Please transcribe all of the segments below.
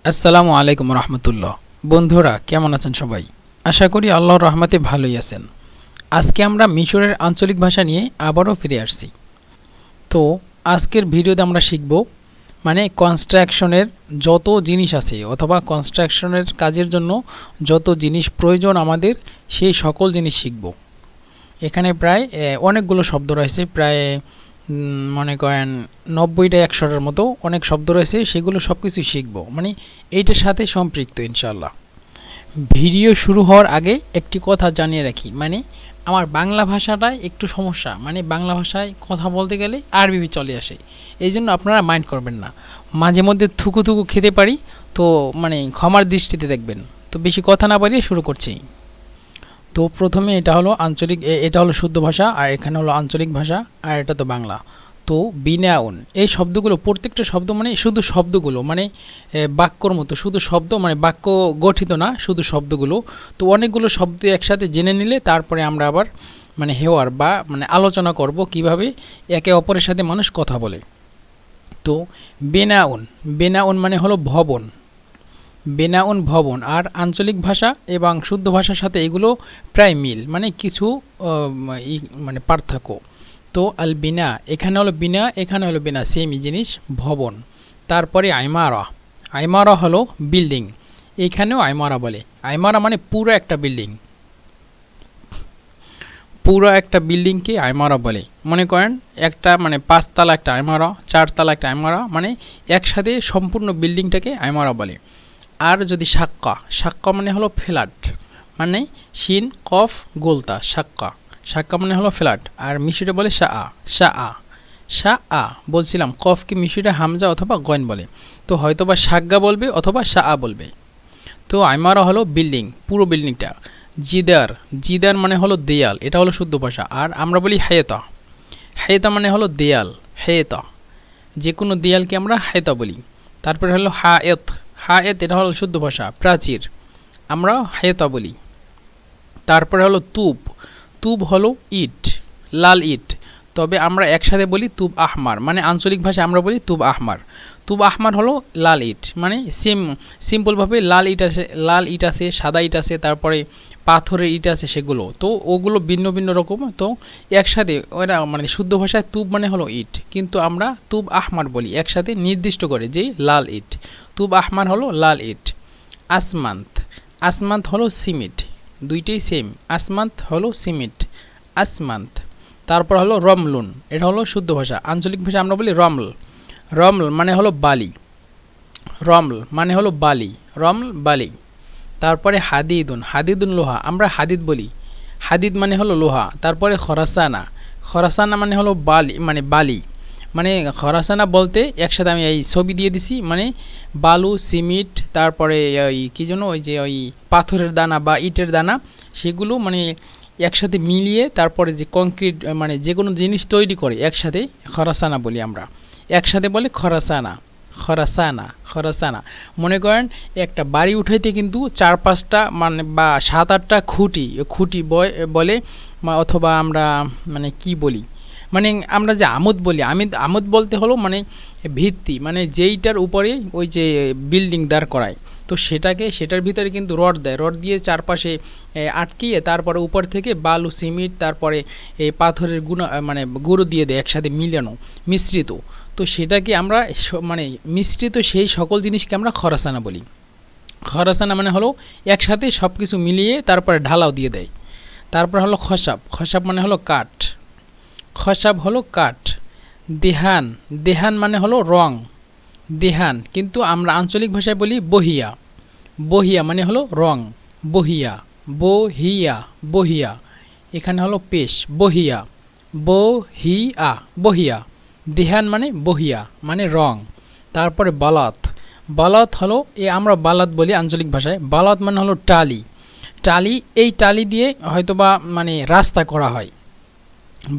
আসসালামু আলাইকুম রহমতুল্লাহ। বন্ধুরা কেমন আছেন সবাই? আশা করি আল্লাহর রহমতে ভালোই আছেন। আজকে আমরা মিশরের আঞ্চলিক ভাষা নিয়ে আবারও ফিরে আসছি। তো আজকের ভিডিওতে আমরা শিখব কনস্ট্রাকশনের যত জিনিস আছে অথবা কনস্ট্রাকশনের কাজের জন্য যত জিনিস প্রয়োজন আমাদের সেই সকল জিনিস শিখব। এখানে প্রায় অনেকগুলো শব্দ রয়েছে, প্রায় মনে করেন 90টা 100টার মতো অনেক শব্দ রয়েছে, সেগুলো সব কিছুই শিখব, এইটার সাথে সম্পৃক্ত ইনশাল্লাহ। ভিডিও শুরু হওয়ার আগে একটি কথা জানিয়ে রাখি, আমার বাংলা ভাষাটায় একটু সমস্যা, বাংলা ভাষায় কথা বলতে গেলে আরবি চলে আসে, এই জন্য আপনারা মাইন্ড করবেন না। মাঝে মধ্যে থুকু থুকু খেতে পারি, তো ক্ষমার দৃষ্টিতে দেখবেন। তো বেশি কথা না বাড়িয়ে শুরু করছি। তো প্রথমে এটা হলো আঞ্চলিক, এটা হলো শুদ্ধ ভাষা, আর এখানে হলো আঞ্চলিক ভাষা, আর এটা তো বাংলা। তো বিনাউন এই শব্দগুলো, প্রত্যেকটা শব্দ শুধু শব্দগুলো, বাক্যর মতো শুধু শব্দ, বাক্য গঠিত না, শুধু শব্দগুলো। তো অনেকগুলো শব্দ একসাথে জেনে নিলে তারপরে আমরা আবার হেওয়ার বা আলোচনা করব কিভাবে একে অপরের সাথে মানুষ কথা বলে। তো বেনাউন, বেনাউন হলো ভবন, বেনাউন ভবন। আর আঞ্চলিক ভাষা এবং শুদ্ধ ভাষার সাথে এগুলো প্রায় মিল, কিছু পার্থক্য। তো আল বিনা, এখানে হলো বিনা, এখানে হলো বিনা, সেমই জিনিস, ভবন। তারপরে আইমারা, আইমারা হলো বিল্ডিং, এখানেও আইমারা বলে। আইমারা পুরো একটা বিল্ডিং, পুরো একটা বিল্ডিংকে আইমারা বলে। মনে করেন একটা 5 তলা একটা আইমারা, 4 তলা একটা আইমারা, একসাথে সম্পূর্ণ বিল্ডিংটাকে আইমারা বলে। আর যদি সাক্কা, সাক্কা হলো ফ্ল্যাট, শিন কফ গোলতা, সাক্কা, সাক্কা হলো ফ্ল্যাট। আর মিশরে বলে শাহ, শাহ, শাহ বলছিলাম, কফকে মিশরে হামজা অথবা গয়ন বলে, তো হয়তোবা সাগ্গা বলবে অথবা শাহ বলবে। তো আইমারা হলো বিল্ডিং, পুরো বিল্ডিংটা। জিদার, জিদার হলো দেয়াল, এটা হলো শুদ্ধ ভাষা। আর আমরা বলি হায়েতা, হায়েতা হলো দেয়াল, হায়েতা, যে কোনো দেয়ালকে আমরা হায়েতা বলি। তারপরে হলো হায়েত, হায়েত এটা হলো শুদ্ধ ভাষা, প্রাচীর, আমরা হায়েতা বলি। তারপরে হলো তুব, তুব হলো ইট, লাল ইট, তবে আমরা একসাথে বলি তুব আহমার, আঞ্চলিক ভাষায় আমরা বলি তুব আহমার। তুব আহমার হলো লাল ইট, সিম্পলভাবে লাল ইট আছে, লাল ইট আছে, সাদা ইট আছে, তারপরে পাথরের ইট আছে, সেগুলো তো ওগুলো ভিন্ন ভিন্ন রকম। তো একসাথে ওরা শুদ্ধ ভাষায় তুব হলো ইট, কিন্তু আমরা তুব আহমার বলি একসাথে নির্দিষ্ট করে, যে লাল ইট। তুব আহমার হলো লাল ইট। আসমান্ত, আসমান্ত হলো সিমেন্ট, দুইটাই সেম, আসমান্ত হলো সিমেন্ট, আসমান্ত। তারপর হলো রমলুন, এটা হলো শুদ্ধ ভাষা। আঞ্চলিক ভাষা আমরা বলি রমল, রমল হলো বালি, রমল হলো বালি, রমল বালি। তারপরে হাদিদুন, হাদিদুন লোহা, আমরা হাদিদ বলি, হাদিদ হলো লোহা। তারপরে খরাসানা, খরাসানা হলো বালি, বালি, খরাসানা বলতে একসাথে আমি এই ছবি দিয়ে দিছি, বালু, সিমেন্ট, তারপরে ওই কী যেন, ওই যে ওই পাথরের দানা বা ইটের দানা, সেগুলো একসাথে মিলিয়ে তারপরে যে কংক্রিট, যে কোনো জিনিস তৈরি করে একসাথে খরাসানা বলি আমরা, একসাথে বলে খরাসানা, খরাসানা, খরাসানা। মনে করেন একটা বাড়ি উঠাইতে কিন্তু 4-5টা বা 7-8টা খুঁটি, খুঁটি বলে, অথবা আমরা কি বলি, আমরা যে আমুদ বলি, আমুদ বলতে হলো ভিত্তি, যেইটার উপরে ওই যে বিল্ডিং দাঁড় করায়, তো সেটার ভিতরে কিন্তু রড দেয়, রড দিয়ে চারপাশে আটকিয়ে তারপরে উপর থেকে বালু, সিমেন্ট, তারপরে এই পাথরের গুঁড়ো দিয়ে দেয়, একসাথে মিলানো, মিশ্রিত। তো সেটাকে আমরা মিশ্রিত সেই সকল জিনিসকে আমরা খরাসানা বলি। খরাসানা হলো একসাথে সব কিছু মিলিয়ে তারপরে ঢালাও দিয়ে দেয়। তারপর হলো খসাব, খসাব হলো কাঠ, খসাব হলো কাঠ। দেহান, দেহান হলো রং, দেহান, কিন্তু আমরা আঞ্চলিক ভাষায় বলি বহিয়া, বহিয়া হলো রং, বহিয়া, বহিয়া, বহিয়া। এখানে হলো পেশ, বহিয়া, বহিয়া, বহিয়া। দেহান বহিয়া, রং। তারপরে বালাত, বালাত হলো আমরা বালাত বলি আঞ্চলিক ভাষায়, বালাত হলো টালি, টালি, এই টালি দিয়ে হয়তোবা রাস্তা করা হয়।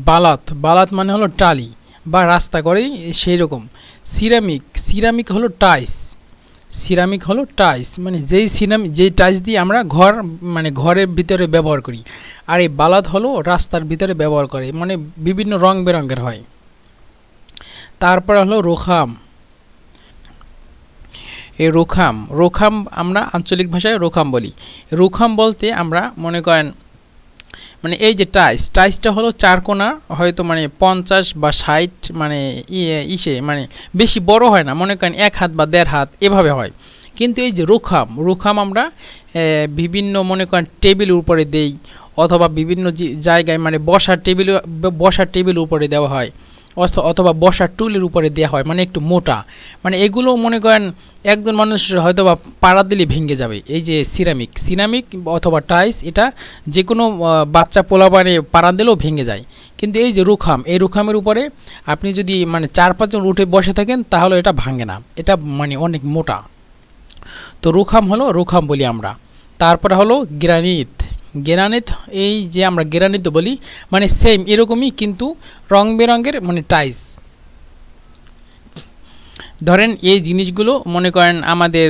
বালাত, বালাত হলো টালি বা রাস্তা করে সেই রকম। সিরামিক, সিরামিক হলো টাইস, সিরামিক হলো টাইস, যেই টাইস দিয়ে আমরা ঘরের ভিতরে ব্যবহার করি। আর এই বালাত হলো রাস্তার ভিতরে ব্যবহার করে, বিভিন্ন রং বেরঙের হয়। তারপরে হলো রোখাম, এই রুখাম, রুখাম আমরা আঞ্চলিক ভাষায় রুখাম বলি। রুখাম বলতে আমরা মনে করেন মানে এই যে টাইসটা হলো চারকোনা, হয়তো মানে 50 বা 60 মানে ইসে মানে বেশি বড় হয় না, মনে করেন 1 হাত বা 1.5 হাত এভাবে হয়। কিন্তু এই যে রুখাম আমরা বিভিন্ন মনে করেন টেবিলের উপরে দেই, অথবা বিভিন্ন জায়গায় মানে বসার টেবিল উপরে দেওয়া হয়, অথবা বসার টুলের উপরে দেওয়া হয়, মানে একটু মোটা। মানে এগুলো মনে করেন একজন মানুষ হয়তো বা পাড়া দিলে ভেঙে যাবে। এই যে সিরামিক অথবা টাইলস, এটা যে কোনো বাচ্চা পোলা মানে পাড়া দিলেও ভেঙে যায়। কিন্তু এই যে এই রুখামের উপরে আপনি যদি মানে 4-5 জন উঠে বসে থাকেন তাহলে এটা ভাঙে না, এটা মানে অনেক মোটা। তো রুখাম বলি আমরা। তারপরে হলো গ্রানিট, এই যে আমরা গ্রানিট বলি, মানে সেম এরকমই কিন্তু রং বেরঙের মানে টাইলস। ধরেন এই জিনিসগুলো মনে করেন আমাদের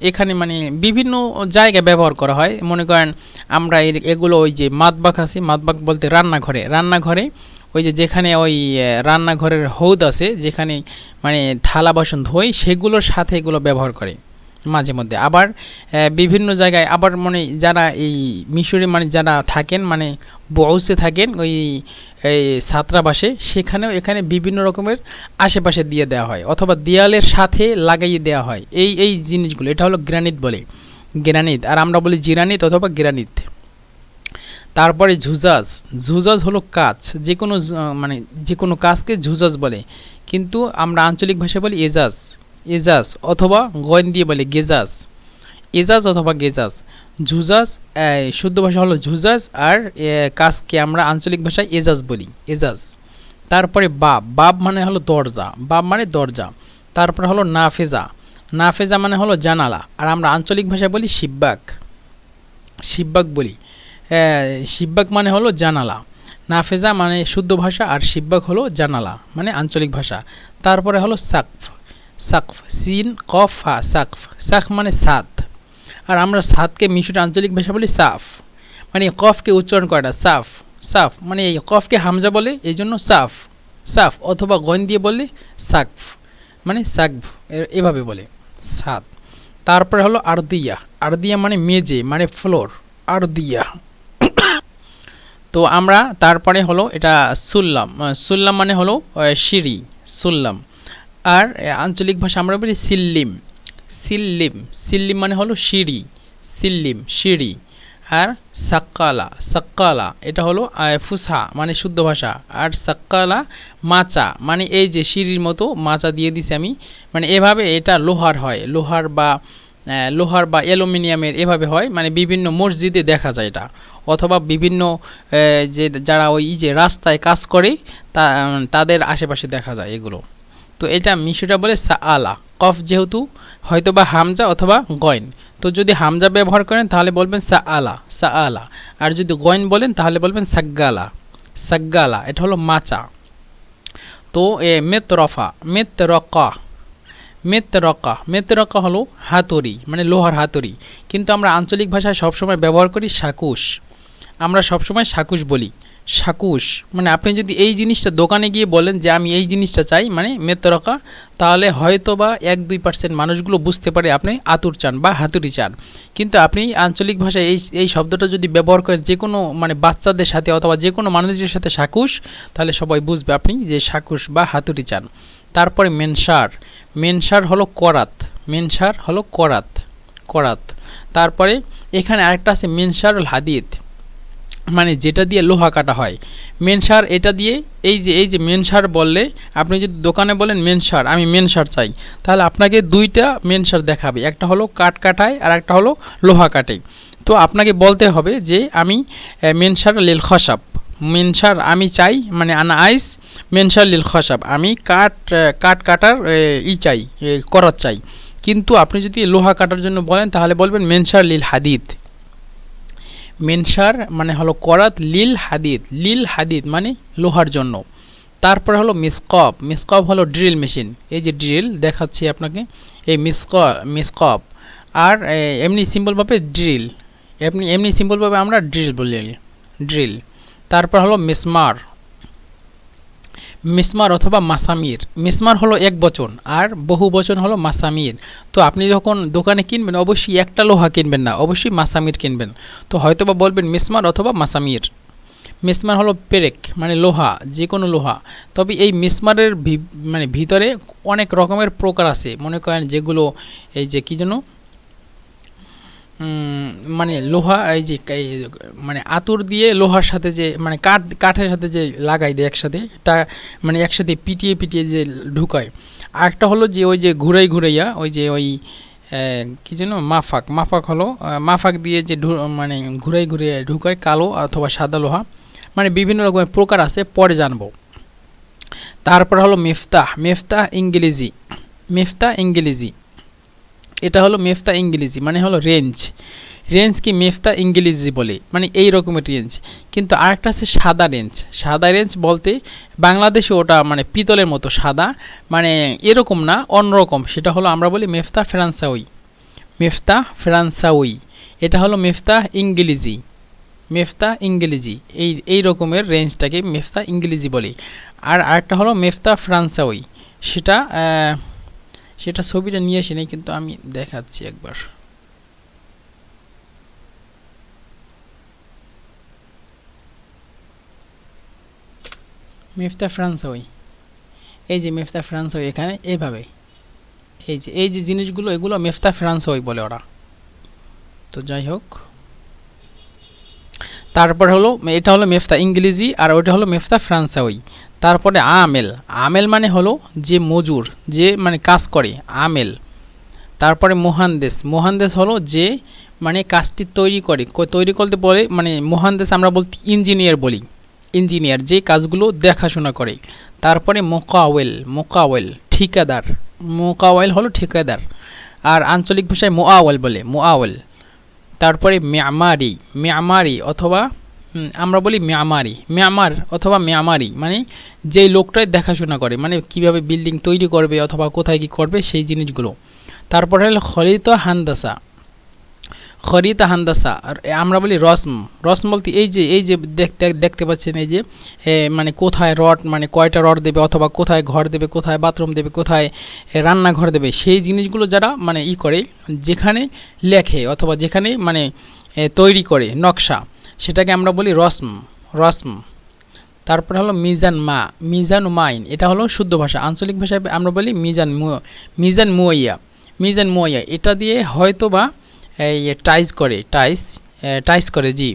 এখানে মানে বিভিন্ন জায়গায় ব্যবহার করা হয়। মনে করেন আমরা এগুলো ওই যে মাতবাক আছে, মাতবাক বলতে রান্নাঘরে ওই যে যেখানে ওই রান্নাঘরের হৌদ আছে, যেখানে মানে থালা বাসন ধোয়, সেগুলোর সাথে এগুলো ব্যবহার করে মাঝে মধ্যে। আবার বিভিন্ন জায়গায় আবার মানে যারা এই মিশরে মানে যারা থাকেন মানে বউসে থাকেন ওই এই ছাত্রাবাসে, সেখানেও এখানে বিভিন্ন রকমের আশেপাশে দিয়ে দেওয়া হয়, অথবা দেয়ালের সাথে লাগাইয়ে দেওয়া হয় এই জিনিসগুলো। এটা হলো গ্রানিট, আর আমরা বলি জিরানিট অথবা গ্রানিট। তারপরে ঝুজাজ হলো কাচ, মানে যে কোনো কাজকে ঝুজাজ বলে, কিন্তু আমরা আঞ্চলিক ভাষায় বলি এজাজ অথবা গয়েন দিয়ে বলে এজাজ অথবা গেজাজ। ঝুজাজ শুদ্ধ ভাষা হলো ঝুজাজ, আর কাজকে আমরা আঞ্চলিক ভাষায় এজাজ বলি। তারপরে বাব মানে হলো দরজা। তারপরে হলো নাফেজা মানে হলো জানালা, আর আমরা আঞ্চলিক ভাষায় বলি শিব্বাক বলি। শিব্বাক মানে হলো জানালা। নাফেজা মানে শুদ্ধ ভাষা, আর শিব্বাক হলো জানালা মানে আঞ্চলিক ভাষা। তারপরে হলো সাকফ, সিন কফ হা, সাকফ মানে ছাদ, আর আমরা ছাদকে মিশরে আঞ্চলিক ভাষা বলি সাফ, মানে কফকে উচ্চারণ করে না, সাফ মানে এই কফকে হামজা বলে, এই জন্য সাফ, অথবা গন দিয়ে বলে সাকফ, মানে সাকফ এভাবে বলে ছাদ। তারপরে হলো আরদিয়া মানে মেজে মানে ফ্লোর, আরদিয়া। তো আমরা তারপরে হলো এটা সুল্লাম মানে হলো সিঁড়ি, সুল্লাম। আর আঞ্চলিক ভাষা আমরা বলি সিল্লিম মানে হলো সিঁড়ি। আর সাক্কালা এটা হলো ফুসা মানে শুদ্ধ ভাষা, আর সাক্কালা মাচা মানে এই যে সিঁড়ির মতো মাচা দিয়ে দিছি আমি, মানে এভাবে এটা লোহার বা অ্যালুমিনিয়ামের এভাবে হয়, মানে বিভিন্ন মসজিদে দেখা যায় এটা, অথবা বিভিন্ন যে যারা ওই যে রাস্তায় কাজ করে তাদের আশেপাশে দেখা যায় এগুলো। তো এটা মিশরীরা বলে সাআলা, কফ যেহেতু হয়তো বা হামজা অথবা গয়ন, তো যদি হামজা ব্যবহার করেন তাহলে বলবেন সাআলা, আর যদি গয়ন বলেন তাহলে বলবেন সাগ্গালা, এটা হলো মাচা। তো মেতরকা হলো হাতুড়ি, মানে লোহার হাতুড়ি, কিন্তু আমরা আঞ্চলিক ভাষায় সবসময় ব্যবহার করি আমরা সবসময় সাকুশ বলি। মানে আপনি যদি এই জিনিসটা দোকানে গিয়ে বলেন যে আমি এই জিনিসটা চাই, মানে মেতরকা, তাহলে হয়তো বা 1-2% মানুষগুলো বুঝতে পারে আপনি আতুর চান বা হাতুড়ি চান। কিন্তু আপনি আঞ্চলিক ভাষায় এই শব্দটা যদি ব্যবহার করেন যে কোনো মানে বাচ্চাদের সাথে অথবা যে কোনো মানুষের সাথে সাকুশ, তাহলে সবাই বুঝবে আপনি যে সাকুশ বা হাতুড়ি চান। তারপরে মেনসার হলো করাত। তারপরে এখানে আরেকটা আছে মেনসারুল হাদিদ, মানে যেটা দিয়ে লোহা কাটা হয়। মেনসার এটা দিয়ে এই যে মেনসার বললে আপনি যদি দোকানে বলেন আমি মেনসার চাই, তাহলে আপনাকে 2টা মেনসার দেখাবে, একটা হলো কাঠ কাটায় আর একটা হলো লোহা কাটে। তো আপনাকে বলতে হবে যে আমি মেনসার লিল খসাব, মেনসার আমি চাই, মানে আনা আইস মেনসার লিল খসাব, আমি কাঠ কাটার চাই, করাত চাই। কিন্তু আপনি যদি লোহা কাটার জন্য বলেন তাহলে বলবেন মেনসার লিল হাদিদ। মেনসার মানে হলো করাত, লিল হাদিদ মানে লোহার জন্য। তারপরে হলো মিসকপ হলো ড্রিল মেশিন, এই যে ড্রিল দেখাচ্ছি আপনাকে, এই মিসকপ। আর এমনি সিম্পলভাবে আমরা ড্রিল বলি। তারপর হলো মিসমার অথবা মাসামির। মিসমার হলো এক বচন আর বহু বচন হলো মাসামির। তো আপনি যখন দোকানে কিনবেন অবশ্যই একটা লোহা কিনবেন না, অবশ্যই মাসামির কিনবেন। তো হয়তোবা বলবেন মিসমার অথবা মাসামির। মিসমার হলো পেরেক মানে লোহা, যে কোনো লোহা। তবে এই মিসমারের মানে ভিতরে অনেক রকমের প্রকার আছে, মনে করেন যেগুলো এই যে কী যেন মানে লোহা, এই যে মানে আতুর দিয়ে লোহার সাথে যে মানে কাঠের সাথে যে লাগাই দেয় একসাথে, তা মানে একসাথে পিটিয়ে পিটিয়ে যে ঢুকায়। আরেকটা হলো যে ওই যে ঘুরাইয়া ওই যে ওই কী যেন মাফাক হলো মাফাক দিয়ে যে মানে ঘুরিয়ে ঢুকায় কালো অথবা সাদা লোহা। মানে বিভিন্ন রকমের প্রকার আছে, পরে জানবো। তারপর হলো মেফতাহ ইংরেজি। এটা হলো মেফতা ইংরেজি মানে হলো রেঞ্জ কি মেফতা ইংরেজি বলে, মানে এই রকমের রেঞ্জ। কিন্তু আরেকটা আছে সাদা রেঞ্জ বলতে বাংলাদেশে ওটা মানে পিতলের মতো সাদা, মানে এরকম না, অন্যরকম। সেটা হলো আমরা বলি মেফতা ফ্রান্সাউই। এটা হলো মেফতা ইংরেজি। এই রকমের রেঞ্জটাকে মেফতা ইংরেজি বলে। আর আরেকটা হলো মেফতা ফ্রান্সাউই, সেটা ছবিটা নিয়ে আসি নাই, কিন্তু আমি দেখাচ্ছি একবার। মেফতা ফ্রান্সাউই, এই যে মেফতা ফ্রান্সাউই এখানে এইভাবে, এই যে জিনিসগুলো এগুলো মেফতা ফ্রান্সাউই বলে ওরা। তো যাই হোক, তারপর হলো এটা হলো মেফতা ইংরেজি আর ওটা হলো মেফতা ফ্রান্সাউই। তারপরে আমেল মানে হলো যে মজুর, যে মানে কাজ করে, আমেল। তারপরে মোহান্দেস হলো যে মানে কাজটি তৈরি করতে বলে, মানে মোহান্দেস আমরা বলতে ইঞ্জিনিয়ার যে কাজগুলো দেখাশোনা করে। তারপরে মোকাওয়েল ঠিকাদার হলো ঠিকাদার, আর আঞ্চলিক ভাষায় মোয়াওয়েল। তারপরে মেয়ামারি অথবা আমরা বলি মেয়ামারি মানে যেই লোকটাই দেখাশোনা করে, মানে কিভাবে বিল্ডিং তৈরি করবে অথবা কোথায় কি করবে সেই জিনিসগুলো। তারপরে হলো খরিতা হান্দাসা, আর আমরা বলি রসম বলতে এই যে দেখতে পাচ্ছেন, এই যে মানে কোথায় রড, মানে কয়টা রড দেবে অথবা কোথায় ঘর দেবে, কোথায় বাথরুম দেবে, কোথায় রান্নাঘর দেবে, সেই জিনিসগুলো যারা মানে করে, যেখানে লেখে অথবা যেখানে মানে তৈরি করে নকশা, সেটাকে আমরা বলি রসম। তারপর হলো মিজান মাইন, এটা হলো শুদ্ধ ভাষা। আঞ্চলিক ভাষায় আমরা বলি মিজান মুয়াইয়া। এটা দিয়ে হয়তো বা এই টাইস করে জি,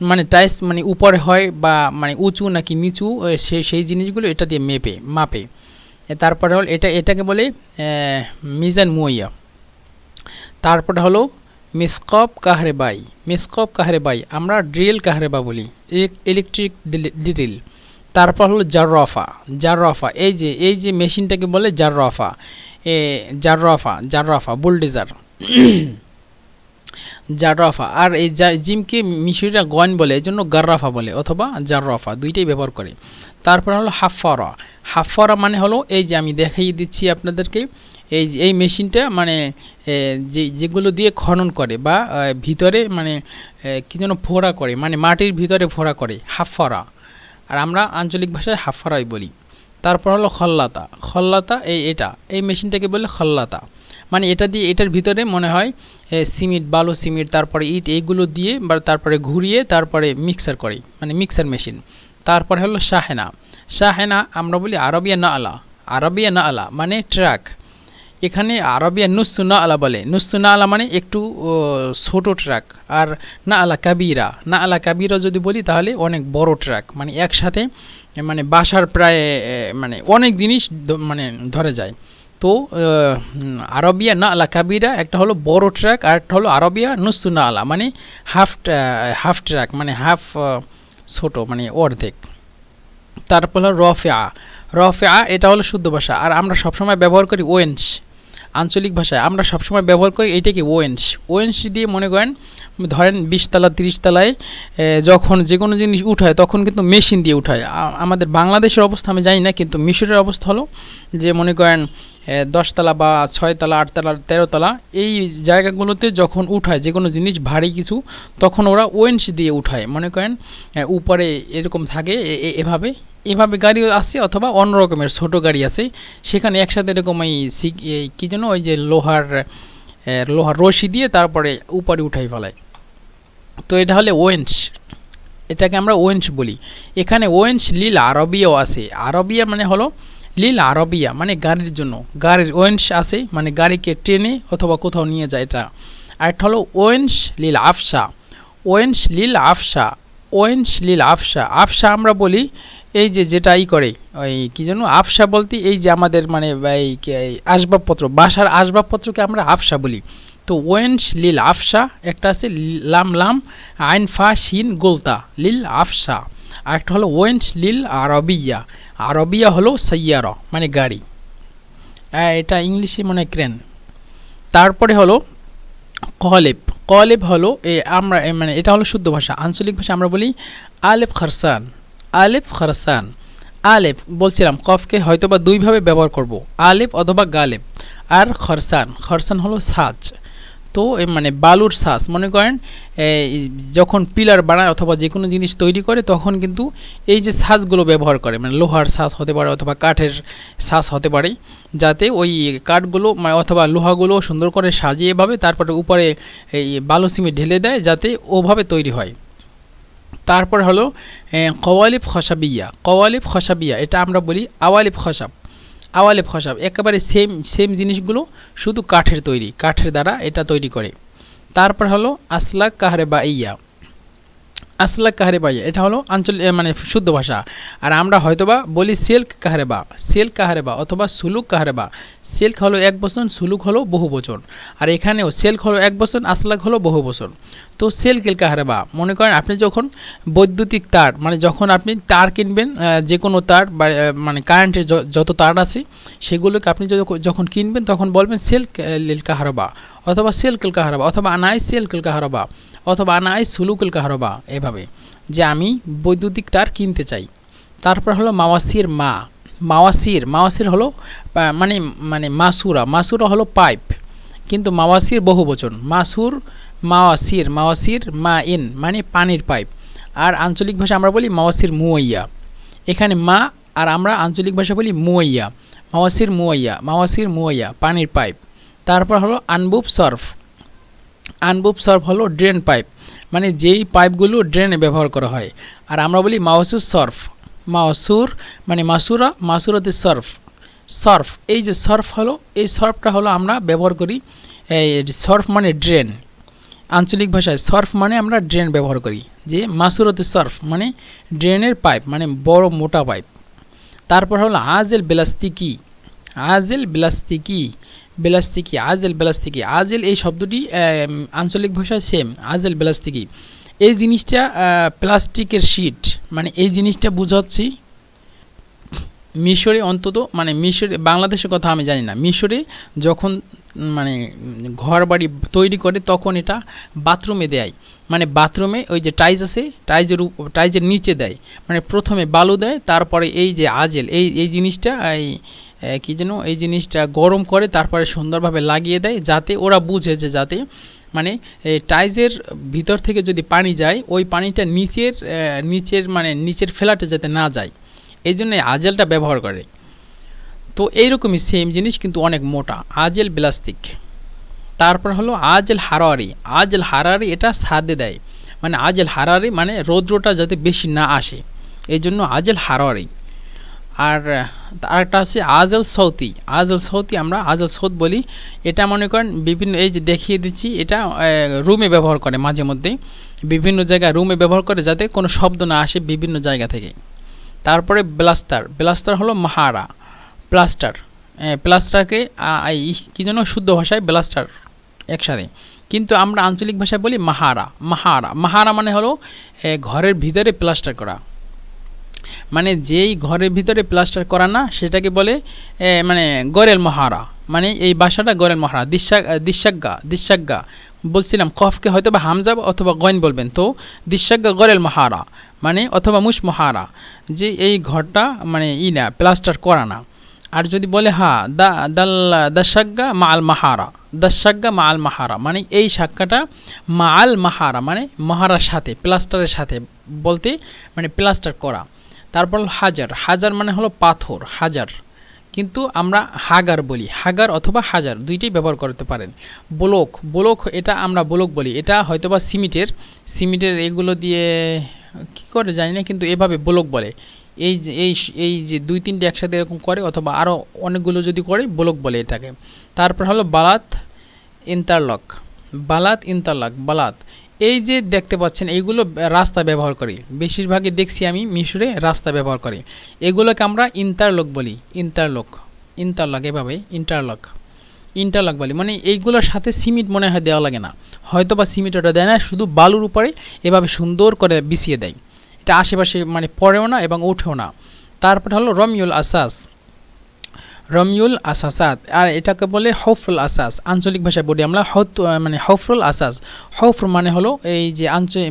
মানে টাইস মানে উপরে হয় বা মানে উঁচু নাকি নিচু, সেই জিনিসগুলো এটা দিয়ে মাপে। তারপরে হলো এটাকে বলে মিজান মুয়াইয়া। তারপরে হলো মিসকপ কাহরেবাই, আমরা ড্রিল কাহরেবা বলি, ইলেকট্রিক ড্রিল। তারপর হলো জাররাফা, এই যে মেশিনটাকে বলে জাররাফা বুলডোজার। জাররাফা, আর এই জিমকে মিশরীরা গন বলে, এই জন্য গাররাফা বলে অথবা জাররাফা, দুইটাই ব্যবহার করে। তারপর হলো হাফারা মানে হলো এই যে আমি দেখাই দিচ্ছি আপনাদেরকে, এই মেশিনটা মানে যেগুলো দিয়ে খনন করে বা ভিতরে মানে কি যেন ফোড়া করে, মানে মাটির ভিতরে ফোড়া করে, হাফারা, আর আমরা আঞ্চলিক ভাষায় হাফারাই বলি। তারপর হলো খল্লাতা, এই মেশিনটাকে বলে খল্লাতা, মানে এটার ভিতরে মনে হয় বালু সিমেন্ট তারপরে ইট এইগুলো দিয়ে বা তারপরে ঘুরিয়ে তারপরে মিক্সার করে, মানে মিক্সার মেশিন। তারপরে হলো শাহেনা আমরা বলি আরবিয়া না আলা মানে ট্রাক। এখানে আরবিয়া নুসু না আলা মানে একটু ছোট ট্রাক, আর না আলা কাবিরা যদি বলি তাহলে অনেক বড় ট্রাক, মানে একসাথে মানে বাসার প্রায় মানে অনেক জিনিস মানে ধরে যায়। তো আরবিয়া না আলা কাবিরা একটা হলো বড় ট্রাক, আর একটা হলো আরবিয়া নুসু না আলা মানে হাফ ট্রাক, মানে হাফ ছোট মানে অর্ধেক। তারপর হলো রফেয়া, এটা হলো শুদ্ধ ভাষা, আর আমরা সবসময় ব্যবহার করি ওয়েন্স। আঞ্চলিক ভাষায় আমরা সবসময় ব্যবহার করি এটাকে ওয়েন্স দিয়ে, মনে করেন ধরেন 20 তলা 30 তলায় যখন যে কোনো জিনিস উঠায় তখন কিন্তু মেশিন দিয়ে উঠায়। আমাদের বাংলাদেশের অবস্থা আমি জানি না, কিন্তু মিশরের অবস্থা হলো যে মনে করেন 10 তলা বা 6 তলা 8 তলা 13 তলা এই জায়গাগুলোতে যখন উঠায় যে কোনো জিনিস ভারী কিছু, তখন ওরা ওয়েন্স দিয়ে উঠায়। মনে করেন উপরে এরকম থাকে এভাবে এভাবে গাড়িও আছে, অথবা অন্য রকমের ছোট গাড়ি আছে, সেখানে একসাথে এরকম এই কি যেন ওই যে লোহার রশি দিয়ে তারপরে উপরে উঠাই ফেলায়। তো এটা হলে ওয়েন্স, এটাকে আমরা ওয়েন্স বলি। এখানে ওয়েন্স লিল আরবিয়াও আছে। আরবিয়া মানে হলো লিল আরবিয়া মানে গাড়ির জন্য, গাড়ির ওয়েন্স আছে মানে গাড়িকে ট্রেনে অথবা কোথাও নিয়ে যায় এটা। আরেকটা হলো ওয়েন্স লিল আফসা, ওয়েন্স লিল আফসা, ওয়েন্স লিল আফসা। আফসা আমরা বলি এই যে যেটা করে ওই কী যেন আফসা বলতে এই যে আমাদের মানে এই আসবাবপত্র, বাসার আসবাবপত্রকে আমরা আফসা বলি। তো ওয়েন্স লিল আফসা একটা আছে লাম লাম আইন ফা শিন গোলতা লিল আফসা। আরেকটা হলো ওয়েন্স লিল আরবিয়া, আরবিয়া হলো সাইয়ারা মানে গাড়ি, এটা ইংলিশে মানে ক্রেন। তারপরে হলো কলেব, কলেব হলো আমরা মানে এটা হলো শুদ্ধ ভাষা। আঞ্চলিক ভাষা আমরা বলি আলেফ খারসান, আলেফ খারসান। আলেফ বলছিলাম কফকে হয়তোবা দুইভাবে ব্যবহার করব, আলেফ অথবা গালেব। আর খরসান, খরসান হলো সাজ। তো মানে বালুর সাজ, মনে করেন যখন পিলার বানায় অথবা যে কোনো জিনিস তৈরি করে তখন কিন্তু এই যে সাজগুলো ব্যবহার করে, মানে লোহার সাজ হতে পারে অথবা কাঠের সাজ হতে পারে, যাতে ওই কাঠগুলো অথবা লোহাগুলো সুন্দর করে সাজিয়ে এভাবে তারপরে উপরে এই বালু সিমেন্ট ঢেলে দেয় যাতে ওভাবে তৈরি হয়। তারপর হলো কওয়ালিব খসাবিয়া, কওয়ালিব খসাবিয়া এটা আমরা বলি আওয়ালিব খসাব, আওয়ালিব খসাব একেবারে সেম সেম জিনিসগুলো শুধু কাঠের তৈরি, কাঠের দ্বারা এটা তৈরি করে। তারপর হলো আসলাক কাহরেবা ইয়া, আসলাক কাহরেবা ইয়া এটা হলো আঞ্চলিক মানে শুদ্ধ ভাষা। আর আমরা হয়তোবা বলি সিল্ক কাহরেবা, সিল্ক কাহরেবা অথবা সুলুক কাহরেবা। সিল্ক হলো এক বচন, সুলুক হলো বহু বচন। আর এখানেও সিল্ক হলো এক বচন, আসলাক হলো বহু বচন। তো সিল্কেল কাহরেবা মনে করেন আপনি যখন বৈদ্যুতিক তার মানে যখন আপনি তার কিনবেন, যে কোনো তার মানে কারেন্টের যত তার আছে সেগুলোকে আপনি যখন কিনবেন তখন বলবেন সিল্ক লিল কাহরেবা অথবা সিল্কেল কাহরেবা অথবা আনাই সিল্কেল কাহরেবা অথবা আনাই সুলুকুল কাহরেবা, এভাবে যে আমি বৈদ্যুতিক তার কিনতে চাই। তারপর হলো মাওয়াসির মা, মাওয়াসির, মাওয়াসির হলো মানে মানে মাসুরা, মাসুরা হলো পাইপ, কিন্তু মাওয়াসির বহু বচন, মাসুর মাওয়াসির, মাওয়াসির মা ইন মানে পানির পাইপ। আর আঞ্চলিক ভাষা আমরা বলি মাওয়াসির মুয়াইয়া, এখানে মা আর আমরা আঞ্চলিক ভাষা বলি মুয়াইয়া, মাওয়াসির মুয়াইয়া, মাওয়াসির মুয়াইয়া পানির পাইপ। তারপর হলো আনবুব সর্ফ, আনবুব সর্ফ হলো ড্রেন পাইপ মানে যেই পাইপগুলো ড্রেনে ব্যবহার করা হয়। আর আমরা বলি মাওয়াসুর সর্ফ, মাওয়াসুর মানে মাসুরা, মাসুরাতে সর্ফ, সর্ফ এই যে সর্ফ হলো এই সর্ফটা হলো আমরা ব্যবহার করি এই সর্ফ মানে ড্রেন, আঞ্চলিক ভাষায় সর্ফ মানে আমরা ড্রেন ব্যবহার করি, যে মাসুরতে সর্ফ মানে ড্রেনের পাইপ মানে বড় মোটা পাইপ। তারপর হলো আজেল বেলাস্তিকি, আজেল বেলাস্তিকি, বেলাস্তিকি আজেল বেলাস্তিকি, আজেল এই শব্দটি আঞ্চলিক ভাষায় সেম, আজেল বেলাস্তিকি। এই জিনিসটা প্লাস্টিকের শিট মানে এই জিনিসটা বোঝাচ্ছি মিশরে অন্তত মানে মিশরে, বাংলাদেশের কথা আমি জানি না, মিশরে যখন মানে ঘর বাড়ি তৈরি করে তখন এটা বাথরুমে দেয়, মানে বাথরুমে ওই যে টাইলস আছে টাইলসের নিচে দেয়, মানে প্রথমে বালু দেয় তারপরে এই যে আজেল এই জিনিসটা এই কী যেন এই জিনিসটা গরম করে তারপরে সুন্দরভাবে লাগিয়ে দেয়, যাতে ওরা বুঝে যে যাতে মানে টাইলসের ভিতর থেকে যদি পানি যায় ওই পানিটা নিচের মানে নিচের ফ্ল্যাটে যাতে না যায়, এই জন্য আজেলটা ব্যবহার করে। তো এইরকমই সেম জিনিস কিন্তু অনেক মোটা, আজেল প্লাস্টিক। তারপর হলো আজেল হারারি, আজেল হারারি এটা ছাদে দেয়, মানে আজেল হারারি মানে রৌদ্রটা যাতে বেশি না আসে এই জন্য আজেল হারারি। আর আরেকটা আছে আজেল সৌতি, আজেল সৌতি আমরা আজেল সৌত বলি, এটা মনে করেন বিভিন্ন এই যে দেখিয়ে দিচ্ছি এটা রুমে ব্যবহার করে, মাঝে মধ্যে বিভিন্ন জায়গায় রুমে ব্যবহার করে যাতে কোনো শব্দ না আসে বিভিন্ন জায়গা থেকে। তারপরে ব্লাস্টার, ব্লাস্টার হলো মাহারা, প্লাস্টার, প্লাস্টারকে কী যেন শুদ্ধ ভাষায় ব্লাস্টার একসাথে, কিন্তু আমরা আঞ্চলিক ভাষায় বলি মাহারা, মাহারা, মাহারা মানে হলো ঘরের ভিতরে প্লাস্টার করা, মানে যেই ঘরের ভিতরে প্লাস্টার করা না সেটাকে বলে মানে গরেল মহারা, মানে এই বাসাটা গরেল মহারা। দিশাগ্গা, দিশাগ্গা বলছিলাম কফকে হয়তো বা হামজা অথবা গয়ন বলবেন, তো দিশাগ্গা গরেল মহারা মানে অথবা মুশ মহারা, যে এই ঘরটা মানে না প্লাস্টার করা না। আর যদি বলে দাশাগ্গা মা আল মাহারা, দাশাগ্গা মা আল মাহারা মানে এই সাক্কাটা মা আল মাহারা মানে মহারার সাথে প্লাস্টারের সাথে বলতে মানে প্লাস্টার করা। তারপর হাজার, হাজার মানে হলো পাথর, হাজার, কিন্তু আমরা হাগার বলি, হাগার অথবা হাজার দুইটাই ব্যবহার করতে পারেন। ব্লক, ব্লক এটা আমরা ব্লক বলি, এটা হয়তোবা সিমেন্টের, সিমেন্টের এগুলো দিয়ে কী করে জানি না, কিন্তু এভাবে ব্লক বলে। এই যে এই যে দুই তিনটে একসাথে এরকম করে অথবা আরও অনেকগুলো যদি করে ব্লক বলে এটাকে। তারপর হলো বালাত ইন্টারলক, বালাত ইন্টারলক, বালাত এই যে দেখতে পাচ্ছেন এইগুলো রাস্তা ব্যবহার করি, বেশিরভাগই দেখছি আমি মিশরে রাস্তা ব্যবহার করি, এগুলোকে আমরা ইন্টারলক বলি, ইন্টারলক, ইন্টারলক এভাবে ইন্টারলক, ইন্টারলক বলি। মানে এইগুলোর সাথে সিমেন্ট মনে হয় দেওয়া লাগে না, হয়তো বা সিমেন্ট ওটা দেয় না, শুধু বালুর উপরে এভাবে সুন্দর করে বিছিয়ে দেয়, এটা আশেপাশে মানে পড়েও না এবং ওঠেও না। তারপর হলো রমিউল আসাস, রমিউল আসাসাত, আর এটাকে বলে হফরুল আসাস, আঞ্চলিক ভাষায় বলি আমরা মানে হফরুল আসাস। হফর মানে হলো এই যে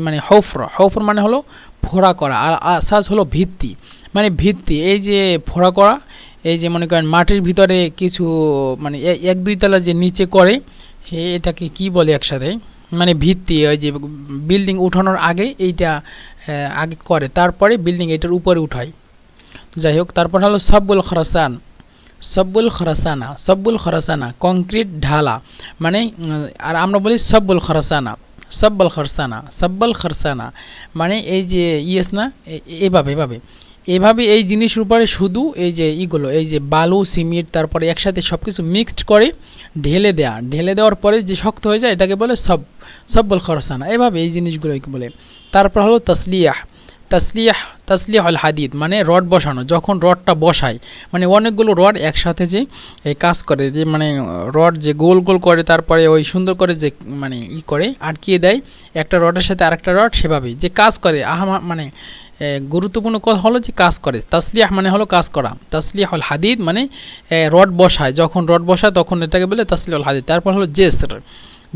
মানে হফর, হফর মানে হলো ফোড়া করা, আর আসাস হলো ভিত্তি, মানে ভিত্তি, এই যে ফোড়া করা, এই যে মনে করেন মাটির ভিতরে কিছু মানে এক দুই তলা যে নিচে করে সে এটাকে কি বলে একসাথে, মানে ভিত্তি, ওই যে বিল্ডিং উঠানোর আগে এইটা আগে করে, তারপরে বিল্ডিং এটার উপরে উঠায়। যাই হোক, তারপর হলো সাব্বুল খরাসান, সব্বুল খরাসানা, সব্বুল খরাসানা কংক্রিট ঢালা, মানে আর আমরা বলি সব্বুল খরাসানা, সব্বল খরসানা, সব্বল খরসানা, মানে এই যে ইয়েস না, এভাবে এভাবে এভাবে এই জিনিসের উপরে শুধু এই যে ইগুলো, এই যে বালু সিমেন্ট তারপরে একসাথে সব কিছু মিক্সড করে ঢেলে দেওয়া, ঢেলে দেওয়ার পরে যে শক্ত হয়ে যায় এটাকে বলে সব্বল খরসানা, এভাবে এই জিনিসগুলোকে বলে। তারপর হলো তসলিয়াহ, তসলিয়াহ, তসলিয়াহ আল হাদিদ মানে রড বসানো, যখন রডটা বসায় মানে অনেকগুলো রড একসাথে যে এই কাজ করে, যে মানে রড যে গোল গোল করে তারপরে ওই সুন্দর করে যে মানে করে আটকিয়ে দেয় একটা রডের সাথে আরেকটা রড, সেভাবেই যে কাজ করে মানে গুরুত্বপূর্ণ কথা হলো যে কাজ করে। তসলিয়াহ মানে হলো কাজ করা, তসলিয়াহ আল হাদিদ মানে রড বসায়, যখন রড বসায় তখন এটাকে বলে তসলিয়াহ আল হাদিদ। তারপর হলো জেসর,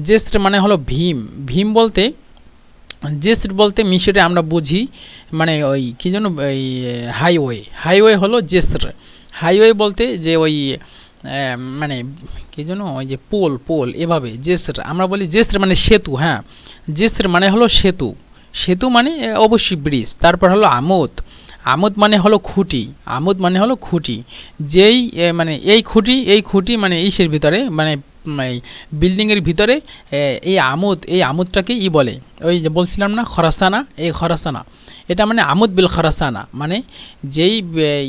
জেসর মানে হলো ভীম, ভীম বলতে জেসর বলতে মিশরে আমরা বুঝি মানে ওই কী যেন ওই হাইওয়ে, হাইওয়ে হলো জেসর, হাইওয়ে বলতে যে ওই মানে কী যেন ওই যে পোল, পোল এভাবে জেসর আমরা বলি, জেসর মানে সেতু, হ্যাঁ জেসর মানে হলো সেতু, সেতু মানে অবশ্যই ব্রিজ। তারপর হলো আমুদ, আমুদ মানে হলো খুঁটি, আমুদ মানে হলো খুঁটি, যেই মানে এই খুঁটি, এই খুঁটি মানে ইসের ভিতরে মানে বিল্ডিংয়ের ভিতরে এই আমুদ, এই আমুদটাকে ই বলে, ওই যে বলছিলাম না খরাসানা, এই খরাসানা এটা মানে আমুদ বিল খরাসানা, মানে যেই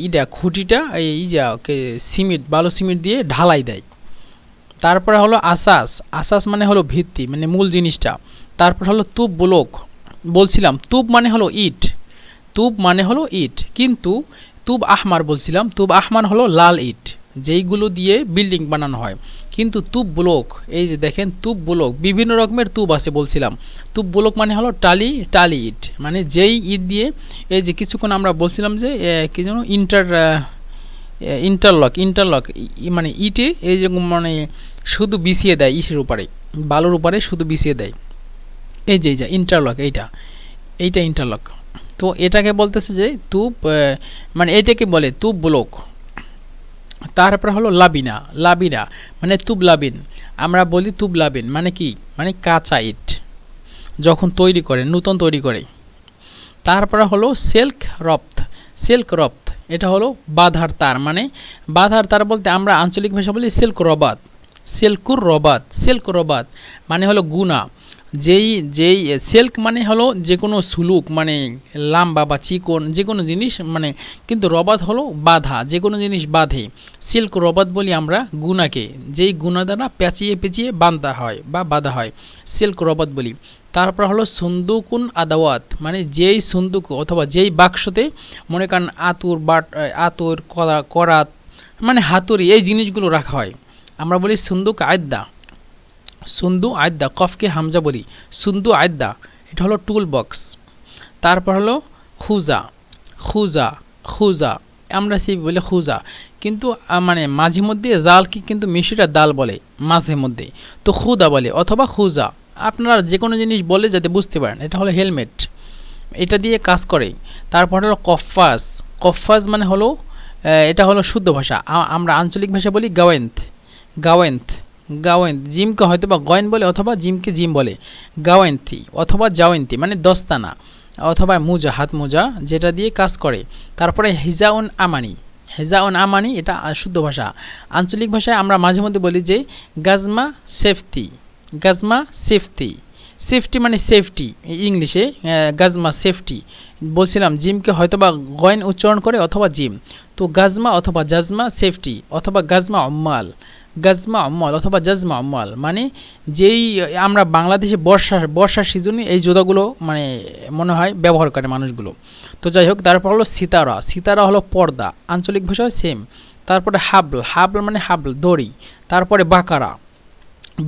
ইটা খুঁটিটা এই যে সিমেন্ট বালু সিমেন্ট দিয়ে ঢালাই দেয়। তারপরে হলো আসাস, আসাস মানে হলো ভিত্তি মানে মূল জিনিসটা। তারপর হলো তুব ব্লক, বলছিলাম তুব মানে হলো ইট, তুব মানে হলো ইট, কিন্তু তুব আহমার বলছিলাম, তুব আহমার হলো লাল ইট যেইগুলো দিয়ে বিল্ডিং বানানো হয়, কিন্তু তুব ব্লক এই যে দেখেন তুব ব্লক বিভিন্ন রকমের তুব আছে বলছিলাম, তুব ব্লক মানে হলো টালি, টালি ইট মানে যেই ইট দিয়ে এই যে কিছুক্ষণ আমরা বলছিলাম যে কী যেন ইন্টারলক, ইন্টারলক মানে ইটে এই যে মানে শুধু বিছিয়ে দেয় ইসের উপরে, বালুর উপরে শুধু বিছিয়ে দেয়, এই যে ইন্টারলক, এইটা ইন্টারলক। তো এটাকে বলতেছে যে তুব মানে এটাকে বলে তুব ব্লক। তারপর হলো লাবিনা, লাবিনা মানে তুব লাবিন, আমরা বলি তুব লাবিন মানে কি, মানে কাঁচা ইট যখন তৈরি করে, নতুন তৈরি করে। তারপরে হলো সিল্ক রপ্ত, সিল্ক রপ্ত এটা হলো বাঁধার তার, মানে বাঁধার তার বলতে আমরা আঞ্চলিক ভাষা বলি সিল্ক রবাত, সিল্কুর রবাত, সিল্ক রবাত মানে হলো গুনা, যেই যেই সিল্ক মানে হলো যে কোনো সুলুক মানে লাম্বা বা চিকন যে কোনো জিনিস মানে, কিন্তু রবাত হলো বাঁধা, যে কোনো জিনিস বাঁধে, সিল্ক রবাত বলি আমরা গুনাকে, যেই গুনা দ্বারা পেঁচিয়ে পেঁচিয়ে বাঁধা হয় বা বাঁধা হয়, সিল্ক রবাত বলি। তারপর হলো সুন্দুকুন আদাওয়াত মানে যেই সুন্দুক অথবা যেই বাক্সতে মনে করেন আতুর আতুর করাত মানে হাতুড়ি এই জিনিসগুলো রাখা হয়, আমরা বলি সুন্দুক আয়দা, সুন্দু আয়দা কফকে হামজা বলি, সুন্দু আয়দা এটা হলো টুল বক্স। তারপর হলো খুজা, খুজা, খুজা আমরা সেই বলি খুজা, কিন্তু মানে মাঝে মধ্যে দালকে কিন্তু মিশিটা দাল বলে মাঝে মধ্যে, তো খুদা বলে অথবা খুজা, আপনারা যে কোনো জিনিস বলে যাতে বুঝতে পারেন। এটা হলো হেলমেট, এটা দিয়ে কাজ করে। তারপর হলো কফাস, কফাস মানে হলো এটা হলো শুদ্ধ ভাষা, আমরা আঞ্চলিক ভাষা বলি গাওয়েন্থ, গাওয়েন্থ, গাওয়েন্থ, জিমকে হয়তো বা গয়েন বলে অথবা জিমকে জিম বলে, গাওয়েন্থি অথবা জাওয়েন্তি মানে দস্তানা, অথবা মুজা, হাত মোজা যেটা দিয়ে কাজ করে। তারপরে হিজাউন আমানি, হেজাউন আমানি এটা শুদ্ধ ভাষা। আঞ্চলিক ভাষায় আমরা মাঝে মধ্যে বলি যে গাজমা সেফটি, গাজমা সেফটি, সেফটি মানে সেফটি ইংলিশে, গাজমা সেফটি। বলছিলাম জিমকে হয়তোবা গয়েন উচ্চারণ করে অথবা জিম, তো গাজমা অথবা জাজমা সেফটি অথবা গাজমা অম্মাল, গাজমা অম্মল অথবা জাজমা অম্মল মানে যেই আমরা বাংলাদেশে বর্ষার সিজনে এই জুতাগুলো মানে মনে হয় ব্যবহার করে মানুষগুলো। তো যাই হোক, তারপর হলো সিতারা, সিতারা হলো পর্দা, আঞ্চলিক ভাষায় সেম। তারপরে হাবল, হাবল মানে হাবল দড়ি। তারপরে বাকারা,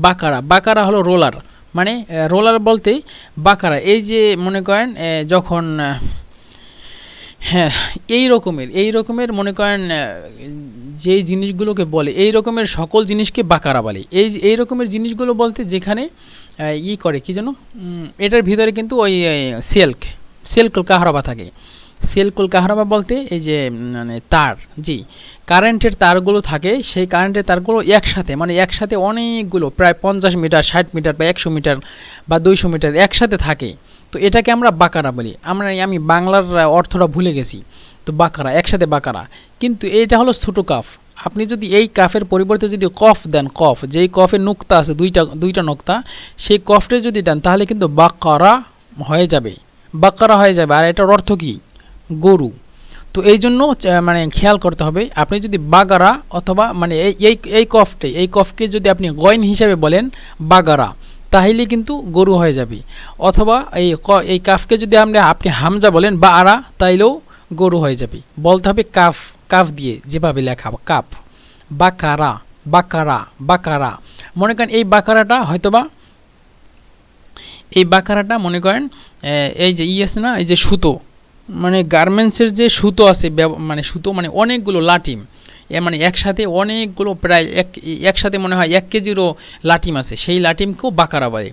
বাকারা, বাকারা হলো রোলার, মানে রোলার বলতে বাকারা এই যে মনে করেন যখন হ্যাঁ এই রকমের মনে করেন যেই জিনিসগুলোকে বলে এই রকমের সকল জিনিসকে বাকারা বলে। এই রকমের জিনিসগুলো বলতে যেখানে করে কি যেন এটার ভিতরে কিন্তু ওই সেলকুল কাহরাবা থাকে। সেলকুল কাহরাবা বলতে এই যে মানে তার, জি কারেন্টের তারগুলো থাকে, সেই কারেন্টের তারগুলো একসাথে মানে একসাথে অনেকগুলো প্রায় 50 মিটার 60 মিটার বা 100 মিটার বা 200 মিটার একসাথে থাকে, তো এটাকে আমরা বাকারা বলি। আমি বাংলার অর্থটা ভুলে গেছি, তো বাকারা একসাথে বাকারা। কিন্তু এইটা হলো ছোটো কাফ, আপনি যদি এই কাফের পরিবর্তে যদি কফ দেন, কফ যেই কফের নুক্তা আছে দুইটা নুক্তা, সেই কফটা যদি দেন তাহলে কিন্তু বাকারা হয়ে যাবে, বাকারা হয়ে যাবে। আর এটার অর্থ কি? গরু। তো এই জন্য মানে খেয়াল করতে হবে, আপনি যদি বাগারা অথবা মানে এই কফকে যদি আপনি গয়ন হিসাবে বলেন বাগারা, তাহলে কিন্তু গরু হয়ে যাবে। অথবা এই কাফকে যদি আপনি হামজা বলেন বা আরা, তাইলেও গরু হয়ে যাবে। বলতে হবে কাফ, কাফ দিয়ে যেভাবে লেখা কাফ, বাকারা, বাকারা, বাকারা। মনে করেন এই বাকারাটা হয়তোবা এই বাকারাটা মনে করেন এই যে আছে না, এই যে সুতো মানে গার্মেন্টসের যে সুতো আছে, মানে সুতো মানে অনেকগুলো লাটিম, মানে একসাথে অনেকগুলো প্রায় একসাথে মনে হয় 1 কেজিরও লাটিম আছে, সেই লাটিমকেও বাকারা বলে।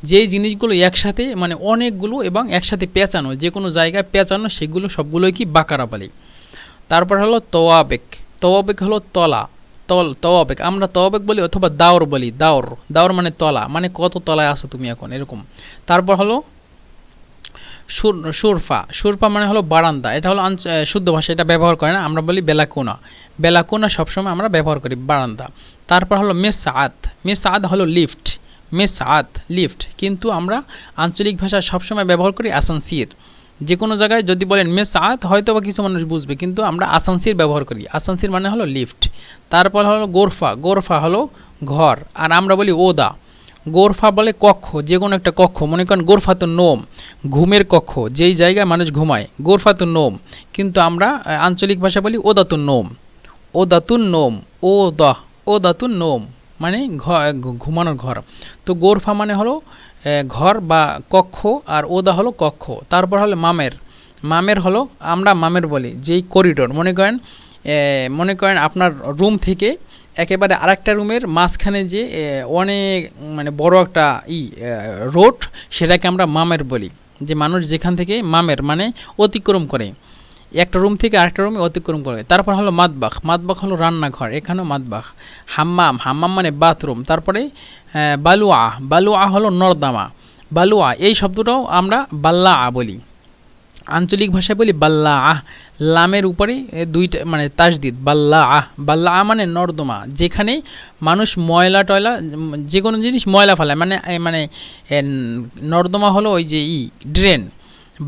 যেই জিনিসগুলো একসাথে মানে অনেকগুলো এবং একসাথে পেঁচানো, যে কোনো জায়গায় পেঁচানো, সেগুলো সবগুলোই কি বাকারা বলে। তারপর হলো তোয়াবেক, তোয়াবেক হলো তলা, তোয়াবেক আমরা তোয়াবেক বলি অথবা দাওর বলি, দাওর, দাওর মানে তলা, মানে কত তলায় আসো তুমি এখন এরকম। তারপর হলো সুরফা, সুরফা মানে হলো বারান্দা, এটা হলো শুদ্ধ ভাষা, এটা ব্যবহার করে না, আমরা বলি বেলাকোনা, বেলাকোনা সবসময় আমরা ব্যবহার করি বারান্দা। তারপর হলো মেসাআত, মেসাআত হলো লিফট, মেসাআত লিফট, কিন্তু আমরা আঞ্চলিক ভাষা সবসময় ব্যবহার করি আসানসির। যে কোনো জায়গায় যদি বলেন মেসাআত হয়তো বা কিছু মানুষ বুঝবে, কিন্তু আমরা আসানসির ব্যবহার করি, আসানসির মানে হলো লিফট। তারপর হলো গোরফা, গোরফা হলো ঘর, আর আমরা বলি ওদা। গোরফা বলে কক্ষ, যে কোনো একটা কক্ষ, মনে করেন গোরফা তো নোম, ঘুমের কক্ষ, যেই জায়গায় মানুষ ঘুমায়, গোরফা তো নোম, কিন্তু আমরা আঞ্চলিক ভাষা বলি ওদাতুন নোম, ওদাতুন নোম, ওদাতুন নোম মানে ঘুমানোর ঘর। তো গোরফা মানে হলো ঘর বা কক্ষ, আর ওদা হলো কক্ষ। তারপর হলো মামের, মামের হলো আমরা মামের বলি যেই করিডোর, মনে করেন আপনার রুম থেকে একেবারে আরেকটা রুমের মাঝখানে যে অনেক মানে বড় একটা রোড, সেটাকে আমরা মামের বলি, যে মানুষ যেখান থেকে মামের মানে অতিক্রম করে, একটা রুম থেকে আরেকটা রুমে অতিক্রম করে। তারপর হলো মাতবাখ, মাতবাখ হলো রান্নাঘর, এখানেও মাতবাখ। হাম্মাম, হাম্মাম মানে বাথরুম। তারপরে বালুয়া, বালুয়া হলো নর্দামা, বালুয়া এই শব্দটাও আমরা বাল্লা বলি, আঞ্চলিক ভাষায় বলি বাল্লা আহ, লামের উপরে দুইটা মানে তাসদিদ, বাল্লা আহ, বাল্লা আহ মানে নর্দমা, যেখানে মানুষ ময়লা টয়লা যে কোনো জিনিস ময়লা ফেলায়, মানে মানে নর্দমা হলো ওই যে ড্রেন,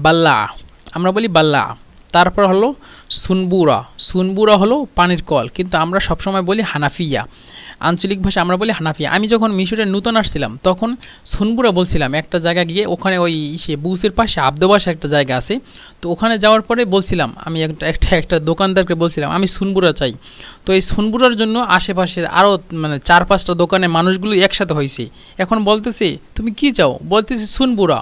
বাল্লা আমরা বলি বাল্লা। তারপর হলো সুনবুরা, সুনবুরা হলো পানির কল, কিন্তু আমরা সবসময় বলি হানাফিয়া, আঞ্চলিক ভাষা আমরা বলি হানাফিয়া। আমি যখন মিশরে নূতন আসছিলাম তখন সুনবুরা বলছিলাম, একটা জায়গা গিয়ে ওখানে ওই বুসের পাশে আবদবাসে একটা জায়গা আছে, তো ওখানে যাওয়ার পরে বলছিলাম আমি একটা দোকানদারকে বলছিলাম আমি সুনবুরা চাই। তো এই সুনবুরার জন্য আশেপাশের আরও মানে 4-5টা দোকানে মানুষগুলো একসাথে হয়েছে, এখন বলতেছে তুমি কি চাও, বলতেছে সুনবুরা।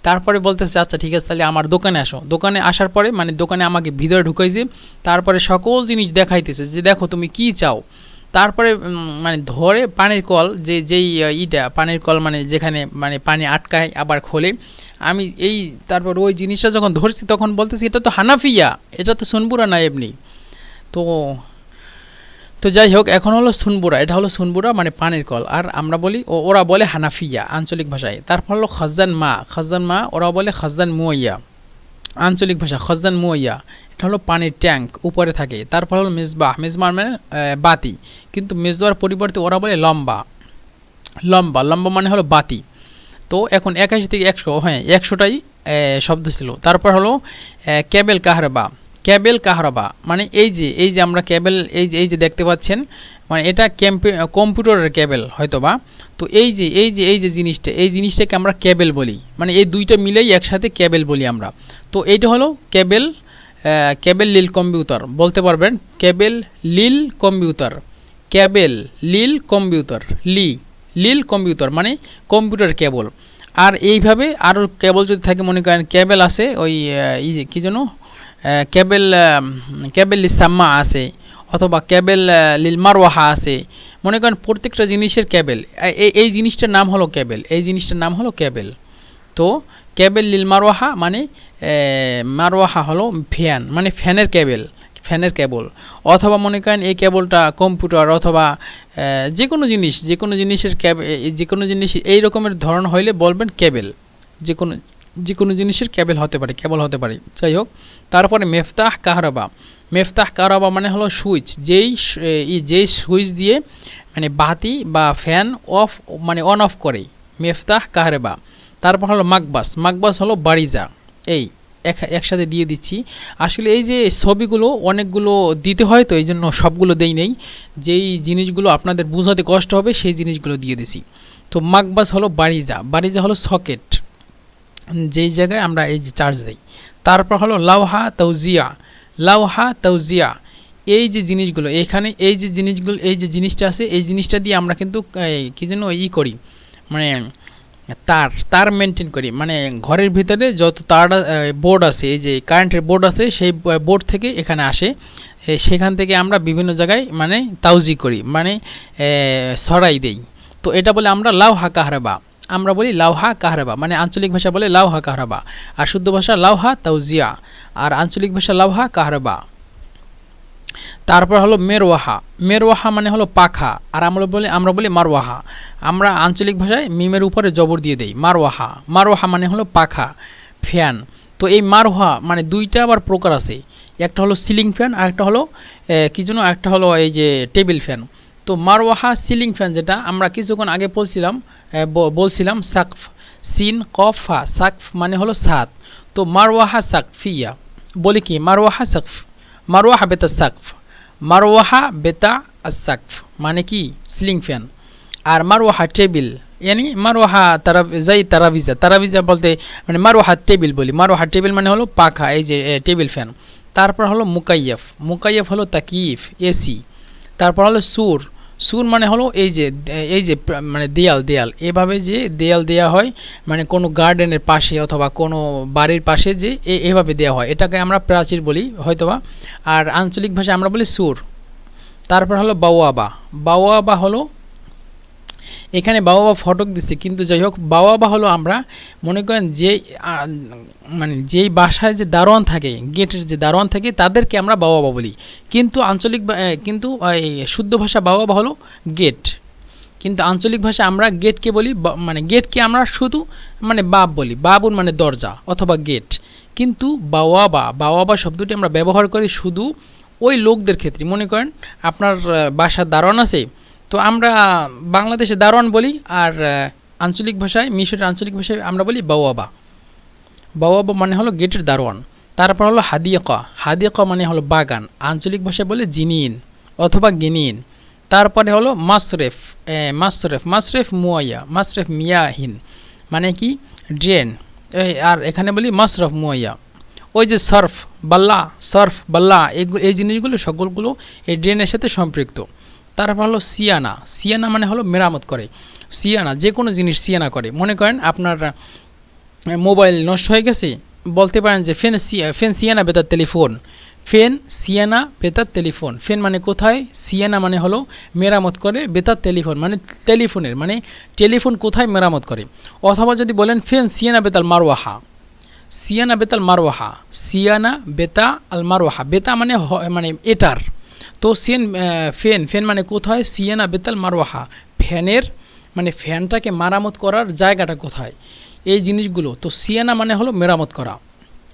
তারপরে বলতেছে আচ্ছা ঠিক আছে তাহলে আমার দোকানে আসো। দোকানে আসার পরে মানে দোকানে আমাকে ভিতরে ঢুকাইছে, তারপরে সকল জিনিস দেখাইতেছে যে দেখো তুমি কি চাও। তারপরে মানে ধরে পানির কল, যেই পানির কল মানে যেখানে মানে পানি আটকায় আবার খোলে, আমি তারপর ওই জিনিসটা যখন ধরছি তখন বলতেছি এটা তো হানাফিয়া, এটা তো সুনবুরা না এমনি। তো যাই হোক, এখন হলো সুনবুরা, এটা হলো সুনবুরা মানে পানির কল, আর আমরা বলি ওরা বলে হানাফিয়া আঞ্চলিক ভাষায়। তারপর হলো খাজান মা, খাজান মা ওরা বলে খাজান মুইয়া, আঞ্চলিক ভাষা খজান মুয়াইয়া, এটা হলো পানির ট্যাঙ্ক উপরে থাকে। তারপর হলো মেজবাহ, মেজবাহ মানে বাতি, কিন্তু মেজবার পরিবর্তে ওরা বলে লম্বা, লম্বা লম্বা মানে হলো বাতি। তো এখন 81 থেকে 100, হ্যাঁ 100টাই শব্দ ছিল। তারপর হলো কেবেল কাহরাবা, কেবেল কাহরাবা মানে এই যে আমরা কেবেল এই যে দেখতে পাচ্ছেন, মানে এটা কম্পিউটারের কেবেল হয়তোবা। তো এই যে জিনিসটাকে আমরা কেবেল বলি, মানে এই দুইটা মিলেই একসাথে কেবেল বলি আমরা। তো এইটা হলো কেবেল, কেবেল লিল কম্পিউটার বলতে পারবেন, কেবেল লিল কম্পিউটার, কেবেল লিল কম্পিউটার, লিল কম্পিউটার মানে কম্পিউটার কেবল। আর এইভাবে আরও কেবল যদি থাকে, মনে করেন কেবেল আছে ওই এই যে কী যেন কেবেল, কেবেল লিল সাম্মা আছে, অথবা কেবেল লিল মারওয়াহা আছে। মনে করেন প্রত্যেকটা জিনিসের কেবেল, এই জিনিসটার নাম হলো কেবেল, এই জিনিসটার নাম হলো কেবেল। তো কেবেল লিল মারওয়াহা মানে মারওয়াহা হলো ফ্যান, মানে ফ্যানের কেবেল, ফ্যানের কেবল। অথবা মনে করেন এই কেবলটা কম্পিউটার অথবা যে কোনো জিনিসের যে কোনো জিনিস এই রকমের ধরন হইলে বলবেন কেবেল, যে কোনো জিনিসের কেবল হতে পারে। যাই হোক, তারপরে মেফতাহ কাহরাবা, মেফতাহ কাহরাবা মানে হলো সুইচ, যেই সুইচ দিয়ে মানে বাতি বা ফ্যান অফ মানে অন অফ করে, মেফতাহ কাহরাবা। তারপর হলো মাকবাস, মাকবাস হলো বাড়িজা। এই একসাথে দিয়ে দিচ্ছি। আসলে এই যে ছবিগুলো অনেকগুলো দিতে হয়, তো এই জন্য সবগুলো দেই নেই, যেই জিনিসগুলো আপনাদের বোঝাতে কষ্ট হবে সেই জিনিসগুলো দিয়ে দিছি। তো মাকবাস হলো বাড়িজা, বাড়িজা হলো সকেট, যেই জায়গায় আমরা এই যে চার্জ দিই। তারপর হলো লাউহা তাউজিয়া, লাউহা তাউজিয়া এই যে জিনিসগুলো এখানে, এই যে জিনিসটা আছে, এই জিনিসটা দিয়ে আমরা কিন্তু কী যেন করি, মানে তার মেনটেন করি, মানে ঘরের ভিতরে যত তার বোর্ড আছে, এই যে কারেন্টের বোর্ড আছে, সেই বোর্ড থেকে এখানে আসে, সেখান থেকে আমরা বিভিন্ন জায়গায় মানে তাউজি করি, মানে ছড়াই দেই। তো এটা বলে আমরা লাউহা কাহরাবা, আমরা বলি লাউহা কাহরাবা, মানে আঞ্চলিক ভাষা বলে লাউহা কাহরাবা, আর শুদ্ধ ভাষা লাউহা তাউজিয়া, আর আঞ্চলিক ভাষা লাউহা কাহরাবা। তারপর হলো মেরওয়াহা, মেরওয়াহা মানে হলো পাখা, আর আমরা বলি মারওয়াহা। আমরা আঞ্চলিক ভাষায় মিমের উপরে জবর দিয়ে দেই, মারওয়াহা, মারওয়াহা মানে হলো পাখা, ফ্যান। তো এই মারওয়াহা মানে দুইটা আবার প্রকার আছে, একটা হলো সিলিং ফ্যান আর একটা হলো কি যেন একটা হলো এই যে টেবিল ফ্যান। তো মারওয়াহা সিলিং ফ্যান যেটা আমরা কিছুক্ষণ আগে বলছিলাম সাকফ, সিন কফা, সাকফ মানে হলো সাত। তো মারওয়াহা সাকফিয়া বলি কি, মারওয়াহা সাকফ, মারওয়াহা বেতা সাকফ, মারওয়াহা বেতা আসাকফ মানে কি সিলিং ফ্যান। আর মারওয়াহা টেবিল यानी মারওয়াহা তারাবিজা, তারাবিজা বলতে মানে মারওয়াহা টেবিল বলি, মারওয়াহা টেবিল মানে হলো পাখা, এই যে টেবিল ফ্যান। তারপর হলো মুকাইয়্যফ, মুকাইয়্যফ হলো তাকিয়িফ এসি। তারপর হলো সুর, সুর মানে হলো এই যে মানে দেয়াল, এভাবে যে দেয়াল দেয়া হয়, মানে কোনো গার্ডেনের পাশে অথবা কোনো বাড়ির পাশে যে এভাবে দেওয়া হয়, এটাকে আমরা প্রাচীর বলি হয়তোবা, আর আঞ্চলিক ভাষায় আমরা বলি সুর। তারপর হলো বাওয়াবা, বাওয়াবা হলো এখানে বাওয়াবা ফটক দিচ্ছে, কিন্তু যাই হোক বাওয়াবা হলো আমরা মনে করেন যে মানে যেই বাসায় যে দারোয়ান থাকে, গেটের যে দারোয়ান থাকে তাদেরকে আমরা বাওয়াবা বলি, কিন্তু কিন্তু শুদ্ধ ভাষা বাওয়াবা হলো গেট, কিন্তু আঞ্চলিক ভাষা আমরা গেটকে বলি মানে গেটকে আমরা শুধু মানে বাব বলি, বাবুন মানে দরজা অথবা গেট। কিন্তু বাওয়াবা শব্দটি আমরা ব্যবহার করি শুধু ওই লোকদের ক্ষেত্রে, মনে করেন আপনার বাসার দারোয়ান আছে, তো আমরা বাংলাদেশে দারোয়ান বলি, আর আঞ্চলিক ভাষায় মিশরের আঞ্চলিক ভাষায় আমরা বলি বাওয়াবা, বাওয়াবা মানে হলো গেটের দারোয়ান। তারপর হলো হাদিয়াকা, হাদিয়াকা মানে হলো বাগান, আঞ্চলিক ভাষায় বলে জিনিন অথবা গিনিন। তারপরে হলো মাসরেফ, মাসরেফ মুয়াইয়া, মাসরেফ মিয়াহিন মানে কি ড্রেন, আর এখানে বলি মাসরফ মুয়াইয়া। ওই যে সার্ফ বাল্লা এই জিনিসগুলো সকলগুলো এই ড্রেনের সাথে সম্পৃক্ত। তারপর হলো সিয়ানা, সিয়ানা মানে হলো মেরামত করে, সিয়ানা যে কোনো জিনিস সিয়ানা করে। মনে করেন আপনার মোবাইল নষ্ট হয়ে গেছে, বলতে পারেন যে ফেন সিয়ানা বেতার টেলিফোন, ফেন সিয়ানা বেতার টেলিফোন। ফেন মানে কোথায়, সিয়ানা মানে হলো মেরামত করে, বেতার টেলিফোন মানে টেলিফোনের মানে টেলিফোন কোথায় মেরামত করে। অথবা যদি বলেন ফেন সিয়ানা বেতাল মারওয়াহা, সিয়ানা বেতাল মারওয়াহা, সিয়ানা বেতা আল মারওয়াহা, বেতা মানে মানে এটার। তো ফেন মানে কোথায়, সিয়ানা বেতাল মারওয়াহা ফ্যানের মানে ফ্যানটাকে মেরামত করার জায়গাটা কোথায়, এই জিনিসগুলো। তো সিয়ানা মানে হলো মেরামত করা,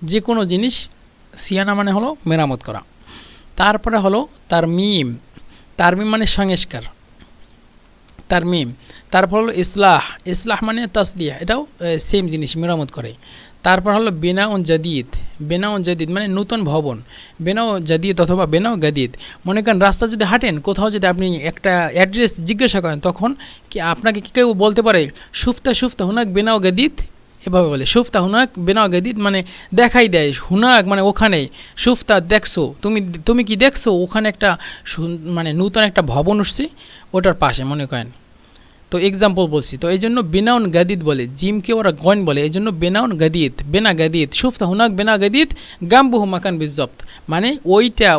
যে কোনো জিনিস, সিয়ানা মানে হলো মেরামত করা। তারপরে হলো তারমিম, তারমিম মানে সংস্কার, তারমিম। তারপর হলো ইসলাহ, ইসলাহ মানে তাসলিহ, এটাও সেম জিনিস, মেরামত করে। তারপর হলো বেনাউন জাদিদ, বেনাউন জাদিদ মানে নতুন ভবন, বেনাও জাদিদ অথবা বেনাও গাদিদ। মনে করেন রাস্তা যদি হাঁটেন, কোথাও যদি আপনি একটা অ্যাড্রেস জিজ্ঞাসা করেন, তখন কি আপনাকে কেউ বলতে পারে সুফতা সুফতা হুনাক বেনাও গাদিদ, এভাবে বলে সুফতা হুনাক বেনাও গাদিদ, মানে দেখাই দেয়। হুনাক মানে ওখানে, সুফতা দেখছো, তুমি কি দেখছো ওখানে একটা মানে নূতন একটা ভবন উঠছে ওটার পাশে, মনে করেন। তো এক্সাম্পল বলছি, তো এই জন্য বেনাউন গাদিদ বলে, জিমকে ওরা গন বলে, এই জন্য বেনাউন গাদিদ, বেনা গাদিদ, সুফতা হুনাক বেনা গাদিদ গামবুহু মাকান বিজপ্ত, মানে ওইটা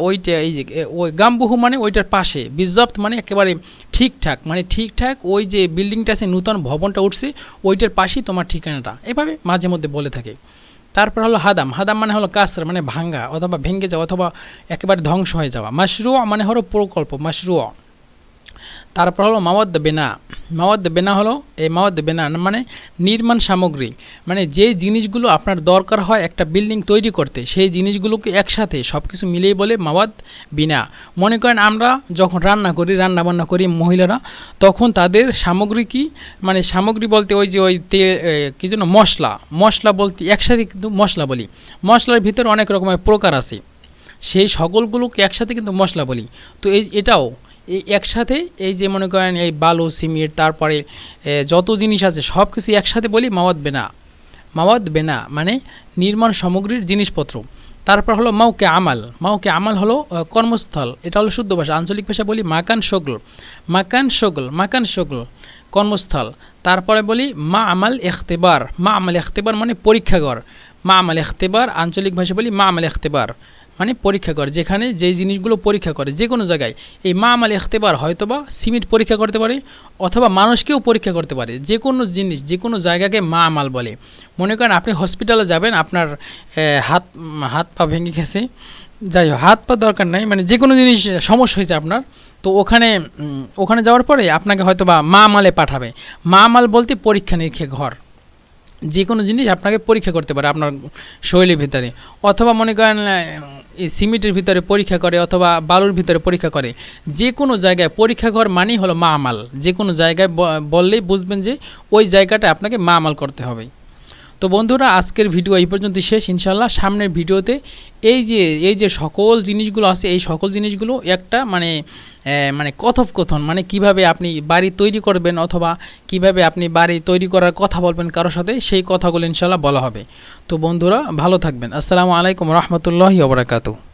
এই যে ওই গামবুহু মানে ওইটার পাশে, বিজপ্ত মানে একেবারে ঠিকঠাক, মানে ঠিকঠাক ওই যে বিল্ডিংটা আছে, নূতন ভবনটা উঠছে ওইটার পাশেই তোমার ঠিকানাটা, এভাবে মাঝে মধ্যে বলে থাকে। তারপর হলো হাদাম, হাদাম মানে হলো কাসর মানে ভাঙ্গা অথবা ভেঙে যাওয়া অথবা একেবারে ধ্বংস হয়ে যাওয়া। মাশরু মানে হলো প্রকল্প, মাশরু। তারপর হলো মাওয়াদ্দ বেনা, মাওয়াদ্দ বেনা হলো এই মাওয়াদ্দ বেনা মানে নির্মাণ সামগ্রী, মানে যে জিনিসগুলো আপনার দরকার হয় একটা বিল্ডিং তৈরি করতে, সেই জিনিসগুলোকে একসাথে সব কিছু মিলিয়ে বলে মাওয়াদ বিনা। মনে করেন আমরা যখন রান্না বান্না করি মহিলারা, তখন তাদের সামগ্রী কি, মানে সামগ্রী বলতে ওই যে ওই কী যেন মশলা বলতে একসাথে কিন্তু মশলা বলি। মশলার ভিতরে অনেক রকমের প্রকার আছে, সেই সকলগুলোকে একসাথে কিন্তু মশলা বলি। তো এটাও এই একসাথে, এই যে মনে করেন এই বালু সিমেন্ট তারপরে যত জিনিস আছে সব কিছু একসাথে বলি মাওয়াদ বেনা, মাওয়াদ বেনা মানে নির্মাণ সামগ্রীর জিনিসপত্র। তারপর হলো মাউকে আমাল, মাউকে আমাল হলো কর্মস্থল, এটা হলো শুদ্ধ ভাষা। আঞ্চলিক ভাষা বলি মাকান শগল, মাকান শগল, মাকান শগল কর্মস্থল। তারপরে বলি মা আমাল এখতেবার, মা আমাল এখতেবার মানে পরীক্ষাঘর, মা আমাল এখতেবার আঞ্চলিক ভাষা বলি মা আমাল এখতেবার মানে পরীক্ষাঘর, যেখানে যেই জিনিসগুলো পরীক্ষা করে যে কোনো জায়গায়। এই মা আমাল এখতেবার হয়তোবা সিমেন্ট পরীক্ষা করতে পারে অথবা মানুষকেও পরীক্ষা করতে পারে, যে কোনো জিনিস যে কোনো জায়গাকে মা আমাল বলে। মনে করেন আপনি হসপিটালে যাবেন, আপনার হাত পা ভেঙে গেছে, যাই হোক হাত পা দরকার নাই, মানে যে কোনো জিনিস সমস্যা হয়েছে আপনার, তো ওখানে যাওয়ার পরে আপনাকে হয়তোবা মা আমালে পাঠাবে। মা আমাল বলতে পরীক্ষা নিরীক্ষা ঘর, যে কোনো জিনিস আপনাকে পরীক্ষা করতে পারে আপনার শৈলীর ভিতরে, অথবা মনে করেন এই সিমেন্টের ভিতরে পরীক্ষা করে অথবা বালুর ভিতরে পরীক্ষা করে, যে কোনো জায়গায় পরীক্ষাঘর মানেই হলো মা আমাল। যে কোনো জায়গায় বললেই বুঝবেন যে ওই জায়গাটা আপনাকে মা আমাল করতে হবে। তো বন্ধুরা আজকের ভিডিও এই পর্যন্ত শেষ। ইনশাল্লাহ সামনের ভিডিওতে এই যে সকল জিনিসগুলো আছে, এই সকল জিনিসগুলো একটা মানে কথোপকথন, মানে কিভাবে আপনি বাড়ি তৈরি করবেন অথবা কিভাবে আপনি বাড়ি তৈরি করার কথা বলবেন কারোর সাথে, সেই কথাগুলো ইনশাল্লাহ বলা হবে। তো বন্ধুরা ভালো থাকবেন। আসসালামু আলাইকুম রহমতুল্লাহি ওয়া বারাকাতুহু।